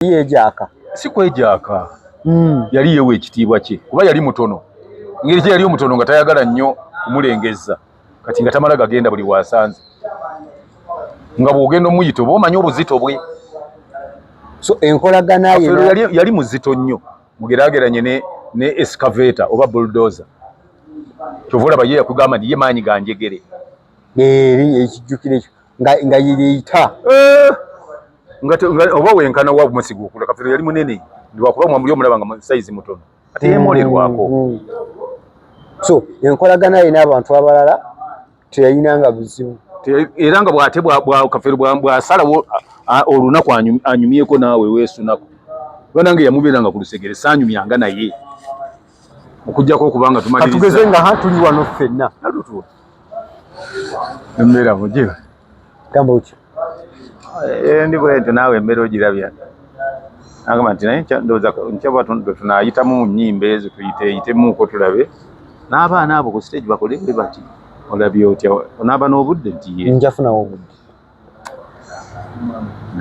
yejaka si kwejaka yali yewe ekitiibwa kye kuba yali mutono ngeri kye yali omutono nga tayagala nnyo kumulengeza kati nga tamala gagenda buli wasanze nga bw'ogenda omuyita oba omanyi obuzito bwe so enkolagana yali muzito nnyo mugeraageranye ne excavator oba bulldozer kyova olaba ye yakugamba nti ye maanyi ganjegere eri ekijjukire nga yiriyita oba wenkana wa musigo okula Kafeero yali munene lwakuba mwamuli omulaba nga saizi mutono ate yemolerwako so enkolagana ye n'abantu abalala teyayinanga buzibu era nga bw'ate Kafeero bw'asalawo olunaku anyumyeko naawe weesunako kuba nange yamubeeranga ku lusegere saanyumyanga naye okujjako okubanga tumaliriza katugeze nga tuli wano ffenna embeera mugiba gamba ki ndi bwentyo naawe embeera ogirabya agamba nti naye ndowooza nkyaba tunaayitamu mu nnyimba ezo tuyiteemuuko tulabe n'abaana abo ku stage bakole bwe bati olabye otya onaaba n'obudde nti ye njafunawo obudde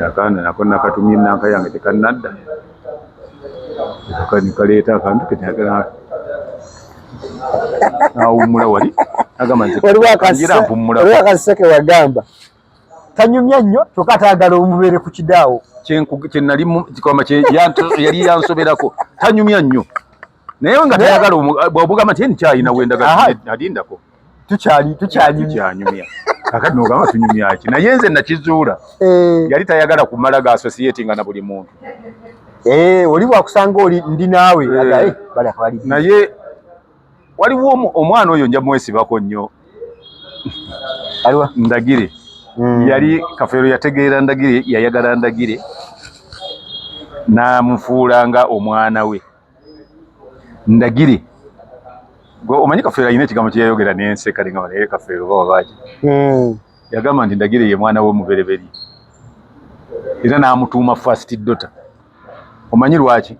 akana nako nakatumye nanka yange tekannadda kaleeta akantu kenyagala awummula wali agamba nti waliwo akaseke wagamba tanyumya nnyo kyokka ataagala omubeere ku kidaawo kyenali kikwama yali yansoberako tanyumya nnyo naye nga tayagala bw'obugamba nti nikyayina wendaga alindako tukyanyumya kakati nogamba tunyumyaki naye nze nakizuula yali tayagala kumala ga associatinga na buli muntu oli bwakusanga oli ndi naawe naye waliwo omwana oyo nja mwesibako nnyo Ndagire yali Kafeero yategeera Ndagire yayagala Ndagire n'amufuulanga omwana we Ndagire omanyi Kafeero alina ekigambo kye yayogera n'enseka nga naye Kafeero bawabaaki yagamba nti Ndagire ye mwana we omubereberi era n'amutuuma first daughter omanyi lwaki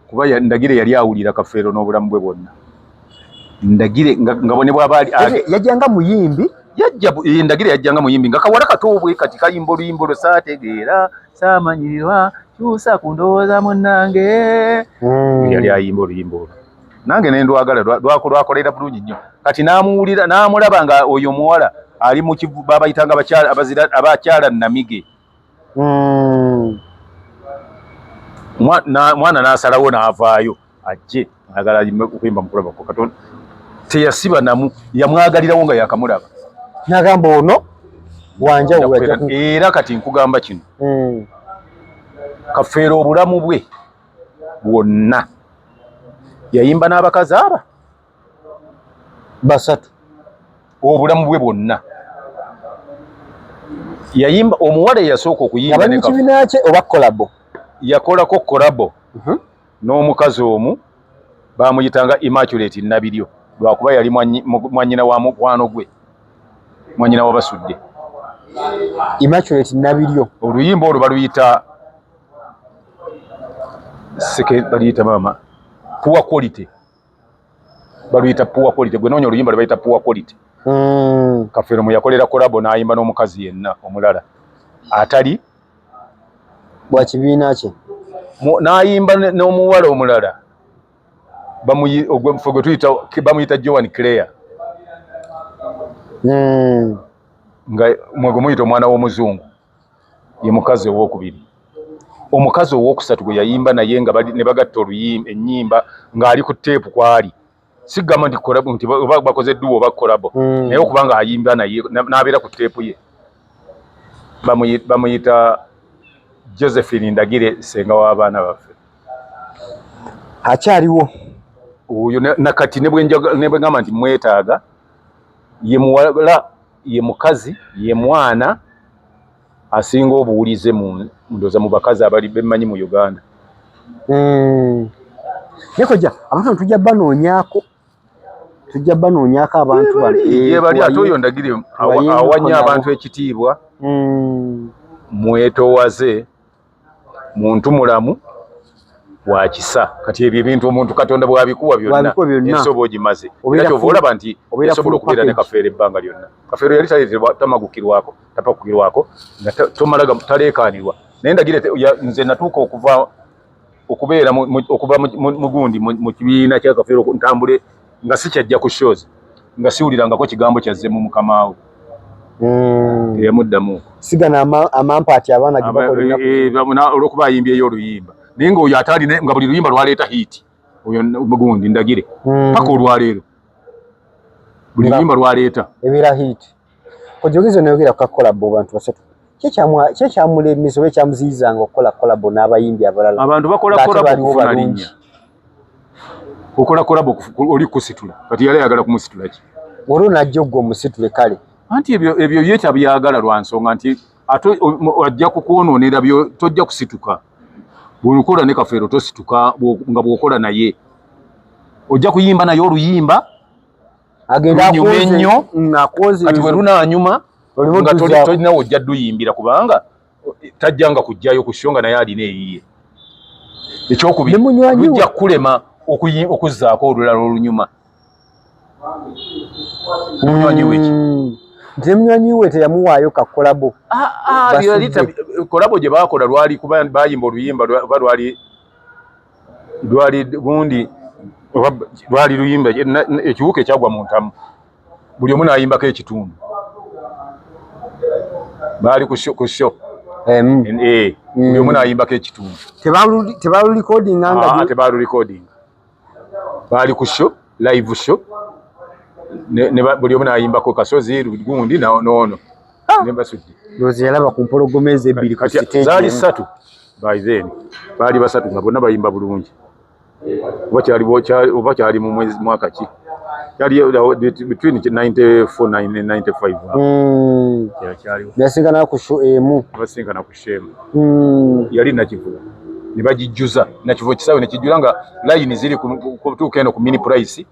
kuba Ndagire yali awulira Kafeero n'obulamu bwe bwonna Ndagire nga bone bw'abaali yajjanga muyimbi Ndagire yajjanga muyimbi nga kawala katoobwe kati kayimbo luyimbo lwo saategeera saamanyirwa kyusa ku ndowooza munnange yali ayimba oluyimbo olwo nange ne ndwagala lwakolera bulungi nnyo kati n'amuwulira n'amulaba nga oyo omuwala ali mu babayitanga abakyala Namige mwana n'asalawo n'avaayo ajje ayagala okuyimba mukulabako Katonda teyasiba namu yamwagalirawo nga yakamulaba n'agamba ono wanjawulo era kati nkugamba kino Kafeero obulamu bwe bwonna yayimba n'abakazi aba basatu obulamu bwe bwonna yayimba omuwala eyasooka okuyimba ne kibiina kye oba kolabo yakolako kolabo n'omukazi omu baamuyitanga Immaculate Nabiryo lwakuba yali mwannyina wa mukwano gwe mwannyina wabasudde Immaculate Nabiryo oluyimba olwo baluyita mama poor quality baluyita poor quality gwe noonya oluyimba lwebayita poor quality Kafeero mwe yakolera kolabo n'ayimba n'omukazi yenna omulala atali bwa kibiina kye n'ayimba n'omuwala omulala bamuyita Joan Clare nga mwegwe muyita omwana w'omuzungu ye mukazi owokubiri omukazi owokusatu gwe yayimba naye nga ne bagatta ennyimba ng'ali ku teepu kwali sigamba nti bakoze dduo oba kolabo naye okubanga ayimba naye n'abeera ku teepu ye bamuyita Josephine Ndagire senga w'abaana baffe akyaliwo oyo nakati ne bwe ngamba nti mwetaaga ye muwala ye mukazi ye mwana asinga obuwulize ndowooza mu bakazi abali bemmanyi mu Uganda nekojja abantu tujja banoonyako abantu bali ate oyo Ndagire awanya abantu ekitiibwa mwetoowaze muntu mulamu wa kisa kati ebyo ebintu omuntu Katonda bw'abikuwa byonna ensobo ogimaze era kyova olaba nti esobola okubeera ne Kafeero ebbanga lyonna Kafeero yali tapakukirwako nga tomala taleekaanirwa naye ndagire nze natuuka okubeera okuva mu gundi mu kibiina kya Kafeero ntambule nga sikyajja ku shows nga siwulirangako kigambo kyazze mu mukamaawo eyamuddamu sigana amampaati abaana gebakolera olwokuba ayimbyeyo oluyimba naye ng'oyo ataali nga buli luyimba lwaleeta hiiti oyo mugundi ndagire paka olwaleero buli luyimba lwaleeta ebira hiiti ojogezo nayogera ku kakolabo bantu basatu kyekyamulemesa oba ekyamuziyizanga okukola kolabo n'abayimbi abalala abantu bakola kolabo okufuna linnya okola kolabo oli kusitula kati yali ayagala kumusitula ki olwo najja ogwo omusitule kale anti ebyo yetabyagala lwa nsonga nti ajja kukwonoonera tojja kusituka bw'okola ne Kafeero tosituka nga bw'okola naye ojja kuyimba naye oluyimba agenda ennyo kati bwe lunaanyuma nga tolinawo ojja duyimbira kubanga tajjanga kujjayo ku show nga naye alina eyiye ekyokubiri lujja kulema okuzzaako olulala olunyuma munywanyi weki nti munywanyi we teyamuwaayo kakolabo kolabo gye baakola lwali kuba bayimba oluyimba oba lwali gundi lwali luyimba ekiwuka ekyagwa mu ntamu buli omu n'ayimbako ekitundu baali ku show buli omu n'ayimbako ekitundu tebaalulikodinga baali ku show live show buli omu n'ayimbako kasozi gundi noono nembasudde lozi yalaba ku mpologoma ezebbiri ku stage zaali ssatu by then baali basatu nga bonna bayimba bulungi oba kyali mu mwaka ki yali between 94 and 95 yasingana ku show emu basingana ku shemu yali nakivuga ne bagijjuza nakivuga kisaawe ne kijjula nga line ziri kutuuka eno ku mini price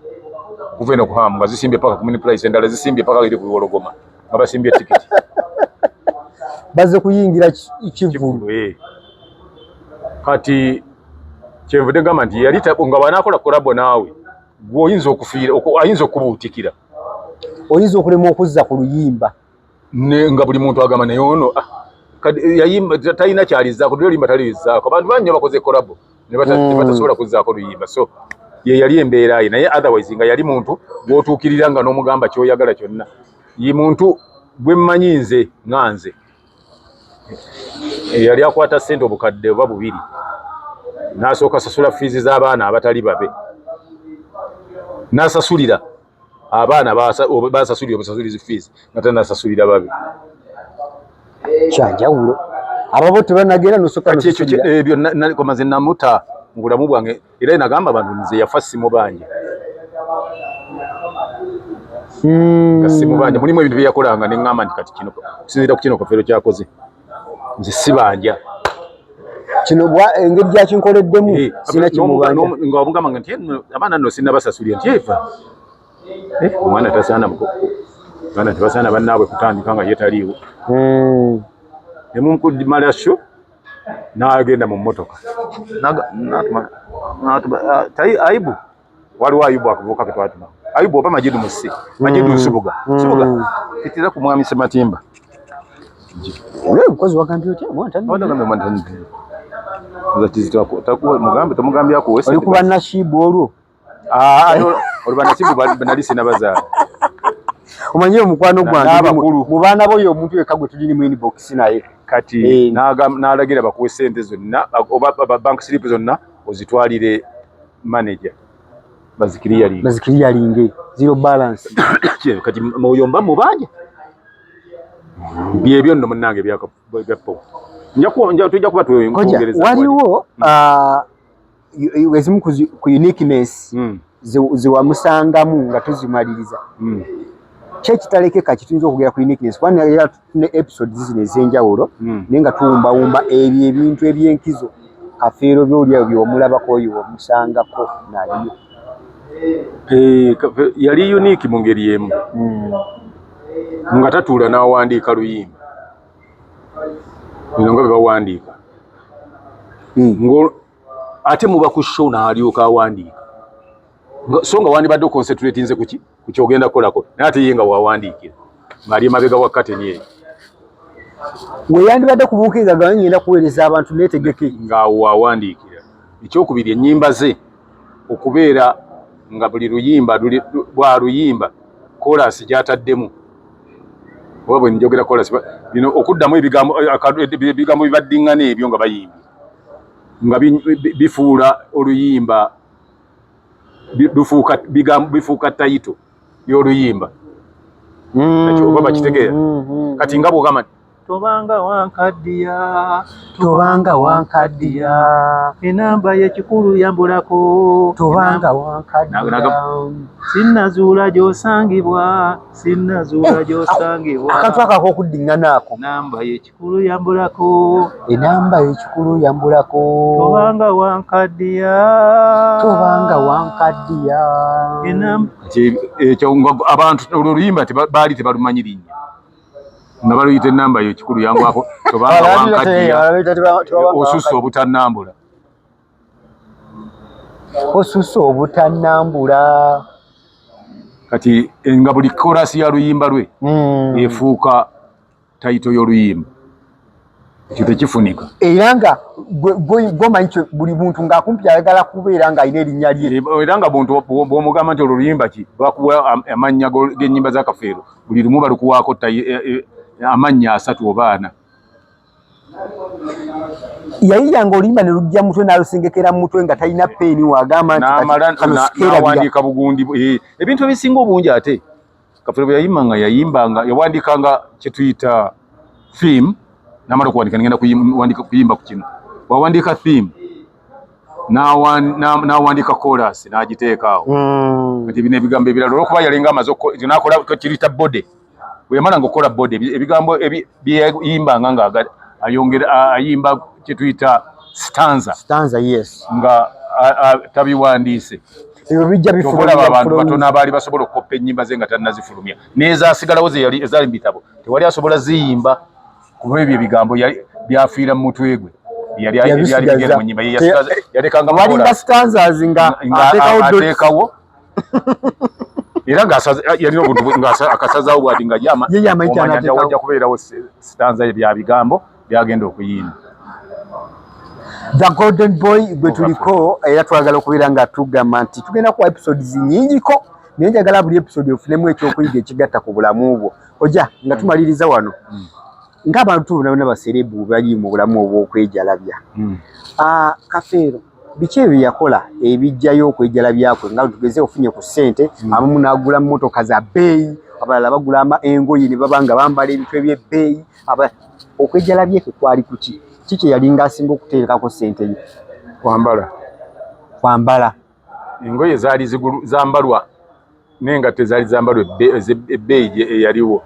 kuva eno ku hamu nga zisimbye paka ku mini price endala zisimbye paka eri ku Wologoma nga basimbye tikiti baze kuyingira kivulu kati kyenvudde gamba nti yali nga bw'anaakola kolabo naawe gweoyinza okufiira ayinza okubuutikira oyinza okulema okuzza ku luyimba nga buli muntu agamba naye ono yayimba talina kyalizzaako lyolimba talirizzaako abantu banyo bakoze kolabo ne batasobola kuzzaako luyimba so ye yali embeera ye naye otherwise nga yali muntu gw'otuukirira nga n'omugamba kyoyagala kyonna ye muntu bwe mmanyi nze nga nze yali akwata ssente obukadde oba bubiri n'asooka sasula fiizi z'abaana abatali babe n'asasulira abaana basasulira obusasulizi fiizi nga tanasasulira babe kyanjawulo ababo tebanagenda nosooka ebyo komaze namuta mu bulamu bwange era nagamba abantu nze yafa simu banje simu banje mulimu ebintu byeyakolanga ne ŋŋamba nti kati kino kusinziira ku kino Kafeero kyakoze nze sibanja kino engeri gyakinkoleddemu sina kimubanja nga wabugamba nga nti abaana nno sinnabasasulira nti eva omwana tebasaana bannaabwe kutandika nga ye taliiwo nemumala sho n'agenda mu mmotoka Aibu waliwo Aibu akavubuka ke twatuma Aibu oba Majidu Musi Majidu Nsubuga pitira ku mwami Sematimba mukozi wagambye otya mugambe tomugambye akuwe oli kuba Nashibu olwo oluba Nasibu nali sinabazaala omanyi omukwano gwange mu baana boyo omuntu wekka gwe tulini mu inbox naye kati n'alagira bakuwe ssente zonna oba bank slip zonna ozitwalire manager bazikiriyalinge zero balance kati muyomba mubanja byebyo nno munnange byapo tujja kuba twongereza waliwo ezimu ku uniqueness zewamusangamu nga tuzimaliriza kyekitalekeka kituyinza okugera ku uniqueness kubanga era ne episode zino ez'enjawulo naye nga tuwumbawumba ebyo ebintu ebyenkizo Kafeero byolyawo byomulabako oyo wamusangako nayo yali unique mu ngeri emu nga tatuula n'awandiika luyimba bino nga bwe bawandiika ate muba ku show n'alyoka awandiika so nga wandibadde oconcentratinze ku kyogenda kukolako naye ate ye nga wawandiikira ng'ali emabega wa kateni eyo weyandibadde kubuukiriza nga ngenda kuweereza abantu neetegeke ng'awo awandiikira ekyokubiri ennyimba ze okubeera nga buli luyimba bwa luyimba kolasi gy'ataddemu oba bwe njogera kolasi bino okuddamu ebigambo bibaddiŋŋana ebyo nga bayimbye nga bifuula oluyimba bifuuka tayito y'oluyimba oba bakitegeera kati nga bw'ogamba tobanga wankaddiya enamba y'ekikulu yambulako tobanga wankaddiya sinnazuula gy'osangibwa akantu akako okuddiŋŋana ako enamba y'ekikulu yambulako tobanga wankaddiya ekyo abantu oluyimba baali tebalumanyi linnya nga baluyita enamba y'ekikulu yambulako tobanga wankaddiya osusse obutannambula kati nga buli korasi ya luyimba lwe efuuka tayito y'oluyimba ekyo tekifunika era nga gwomanyi buli muntu ng'akumpi ayagala kubeera ng'alina erinnya lye era nga bw'omugamba nti oluyimba ki bakuwa amannya g'ennyimba za Kafeero buli lumu balukuwaako amannya 3 oba 4 yayiyanga oluyimba ne lujja mutwe n'alusengekera mu mutwe nga talina peeni wagamba ntiwandiika bugundi ebintu ebisinga obungi ate Kafeero bwe yayimbanga yawandikanga kyetuyita theme namala okuwandika nigenda kuyimba ku kino wawandiika theme n'awandika chorus n'agiteeka awo kati bino ebigambo ebirala olwokuba yalinga amaze nakola kirita bode bwe yamala ng'okola bode ebigambo byeyimbanga nga ayimba kyetuyita stanza yes nga tabiwandiise ebyo bijja bifulumya abantu batono abaali basobola okukoppa ennyimba ze nga tannazifulumya n'ezaasigalawo ezaali mu bitabo tewali asobola ziyimba kuba ebyo ebigambo byafiira mu mutwe gwe byali bigenda mu nnyimba yalekanga walinga stanzas nga ateekawo era yalina obuntu akasazaawo bwati nga wajja kubeerawo stanza bya bigambo byagenda okuyimba The Golden Boy gwe tuliko era twagala okubeera nga tugamba nti tugenda kuwa episodes nnyingiko naye njagala buli episode ofunemu ekyokuyiga ekigatta ku bulamu bwo ojja nga tumaliriza wano ng'abantu bonna baserebu bali mu bulamu obw'okwejalabya Kafeero biki ebyo yakola ebijjayo okwejalabyakwe nga tugeze ofunye ku ssente abamu n'agula mmotoka za bbeeyi abalala bagula engoye ne baba nga bambala ebintu eby'ebbeeyi okwejalabyeke kwali kuki kiki yalinga asinga okuteekako ssente ye kwambala engoye zaali zambalwa naye nga tezaali zambalwa ebbeeyi eyaliwo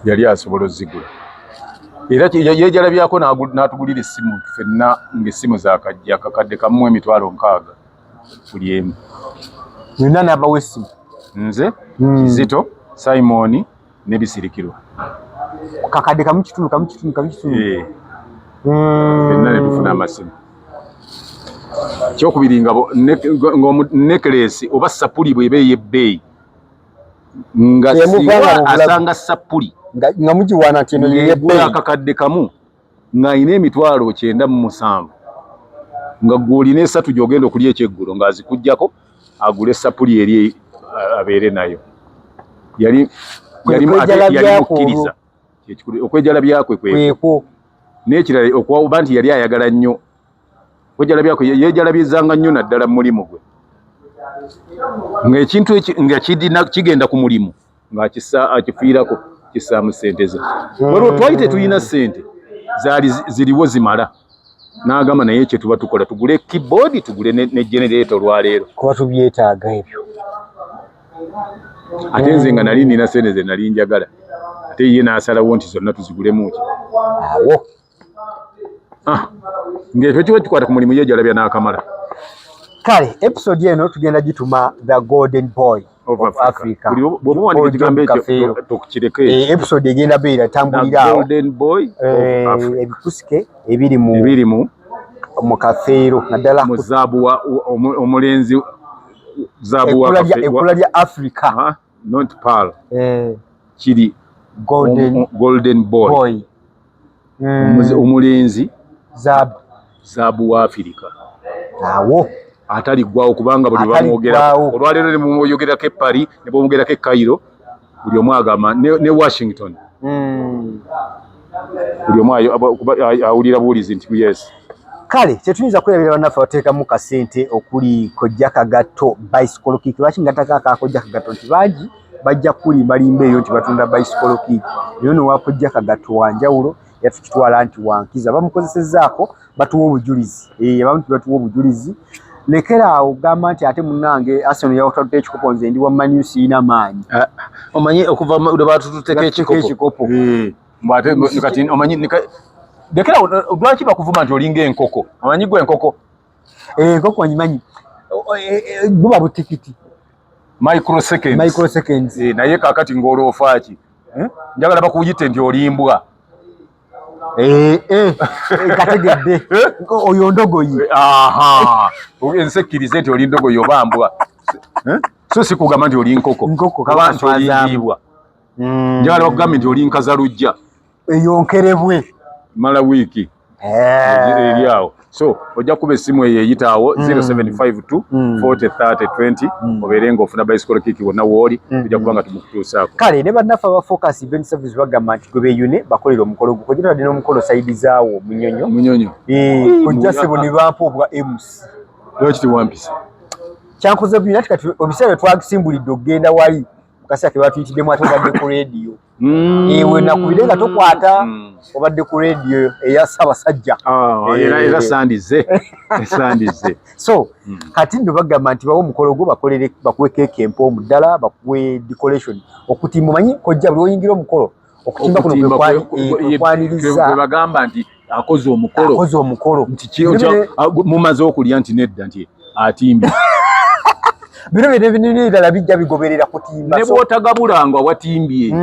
yali asobola ozigula era yejalabyako n'atugulira essimu ffenna ng'essimu zakajja kakadde kamu $6,000 buli emu yonna n'abawa essimu nze Kizito Simon ne Bisirikirwa kakadde kamu kitundu ffenna ne tufuna amasimu kyokubiri ng'omunekeleesi oba sapuli bw'eba ey'ebbeeyi nga siwa asanga sapuli nga mugiwana nti eno yegula akakadde kamu ng'alina $997 nga gw'olina 3 gy'ogenda okulya ekyeggulo ng'azikuggyako agule sapuli eri abeere nayo yali mukkiriza okwejalabyakwe kwekwo n'ekirala okuba nti yali ayagala nnyo okwejalabyakwe yeejalabyezanga nnyo naddala mu mulimu gwe ng'ekintu nga kigenda ku mulimu ng'akifiirako kisaamu ssente ze waliwo twali tetulina ssente zaali ziriwo zimala n'agamba naye kye tuba tukola tugule keyboard tugule ne generator olwaleero kuba tubyetaaga ebyo ate nze nga nali nina ssente ze nali njagala ate ye n'asalawo nti zonna tuzigulemu ki awo ng'ekyo kiba kikwata ku mulimu yeejalabya n'akamala kale episode eno tugenda gituma The Golden Boy of Africa episode egenda beera tambulira awo Golden Boy of Africa ebikusike ebiri mu Kafeero naddala mu zaabu omulenzi zaabu ekkula lya Africa not Pearl kiri golden boy. Omulenzi zaabu wa Africa. Awo atali gwawo kubanga buli bamwogera olwaleero ne mumwogerako e Paris ne bamwogerako e Cairo buli omu agamba ne Washington buli omu awulira buwulizi nti yes. Kale tetuyinza kwebera bannaffe bateekamu kasente okuli Kojja Kagatto bicycle kick. Lwaki ngataka ka Kojja Kagatto nti bangi bajja kulimbalimba eyo nti batunda bicycle kick. Eyo no wa Kojja Kagatto wanjawulo yatukitwala nti wankiza bamukozesezzaako batuwa obujulizi. Abamu batuwa obujulizi. Lekera awo gamba nti ate munnange Arsenal yawutadde ekikopo nze ndi wa Man U siina maanyi. Omanyi okuva lwe batututeka ekikopo. Mbate kati omanyi lekera lwaki bakuvuma nti olinga enkoko. Omanyi gwe enkoko? Enkoko wanyimanyi. Buba butikiti. Microseconds. Naye kaakati ng'oloofa ki? Njagala bakuyite nti olimbwa. Kategedde oyo ndogoyi. Ensekkirize nti oli ndogoyi oba mbwa. So si kugamba nti oli nkoko kaba nti oliyibwa. Njagala bakugambye nti oli nkazalujja eyonkerebwe mala wiiki eri awo. So ojja kuba essimu eyo eyitaawo 0752 40 30 20 obeere ng'ofuna bicycle kick wonna wooli ojja kuba nga tumukutuusaako. Kale ne bannaffe aba Focus Event Service bagamba nti gwe beeyune bakolera omukolo gwo kojja tadde n'omukolo sayidi zaawo munyonyo kojja ssebo ne bampa obwa MC lwaki tewampisa kyankoze bwina ati kati obiseera twagisimbulidde okugenda wali mukasi ake batuyitiddemu ate obadde ku radio ewe nakubire nga tokwata obadde ku radio eya Ssaabasajja era sandize so kati nno bagamba nti bawo omukolo gwo bakolere bakuwe keeke empoomu ddala bakuwe decoration okutimba omanyi kojja buli oyingira omukolo okutimba kuno kwekwaniriza bagamba nti akoze omukolo nti mumaze okulya nti nedda nti atimbye bino binene ddala bijja bigoberera kutimba ne bw'otagabulanga watimbye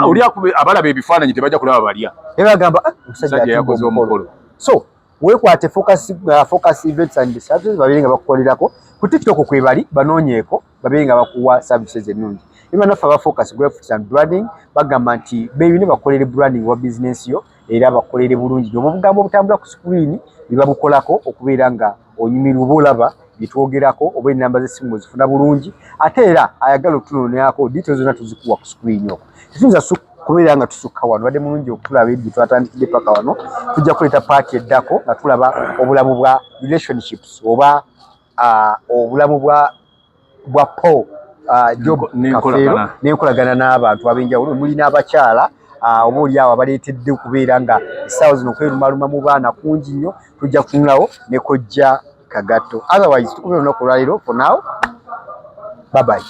oli abalaba ebifaananyi tebajja kulaba balya bagamba omusajja yakoze omukolo. So weekwate Focus Events and Services babeere nga bakukolerako ku TikTok kwe bali banoonyeeko babeere nga bakuwa services ennungi. Bannaffe aba Focus Graphics and Branding bagamba nti beeyune bakolere branding wa business yo era bakolere bulungi obwo obugambo obutambula ku screen bibabukolako okubeera nga onyumirwa oba olaba bitwogerako oba ennamba z'essimu zifuna bulungi ate era ayagala okutunoonyako details zonna tuzikuwa ku screen okwo. Tetuyinza kubeera nga tusukka wano badde mulungi okutulaba ebyo twatandikidde paka wano tujja kuleeta paati eddako nga tulaba obulamu bwa relationships oba obulamu bwa Paul Job Kafeero n'enkolagana n'abantu ab'enjawulo mulina abakyala oba oli awo abaleetedde okubeera nga essaawa zino okwerumaluma mu baana kungi nnyo tujja kutunulawo ne Kojja Kagatto. Otherwise tukubira olunaku olwaleero for now bye bye.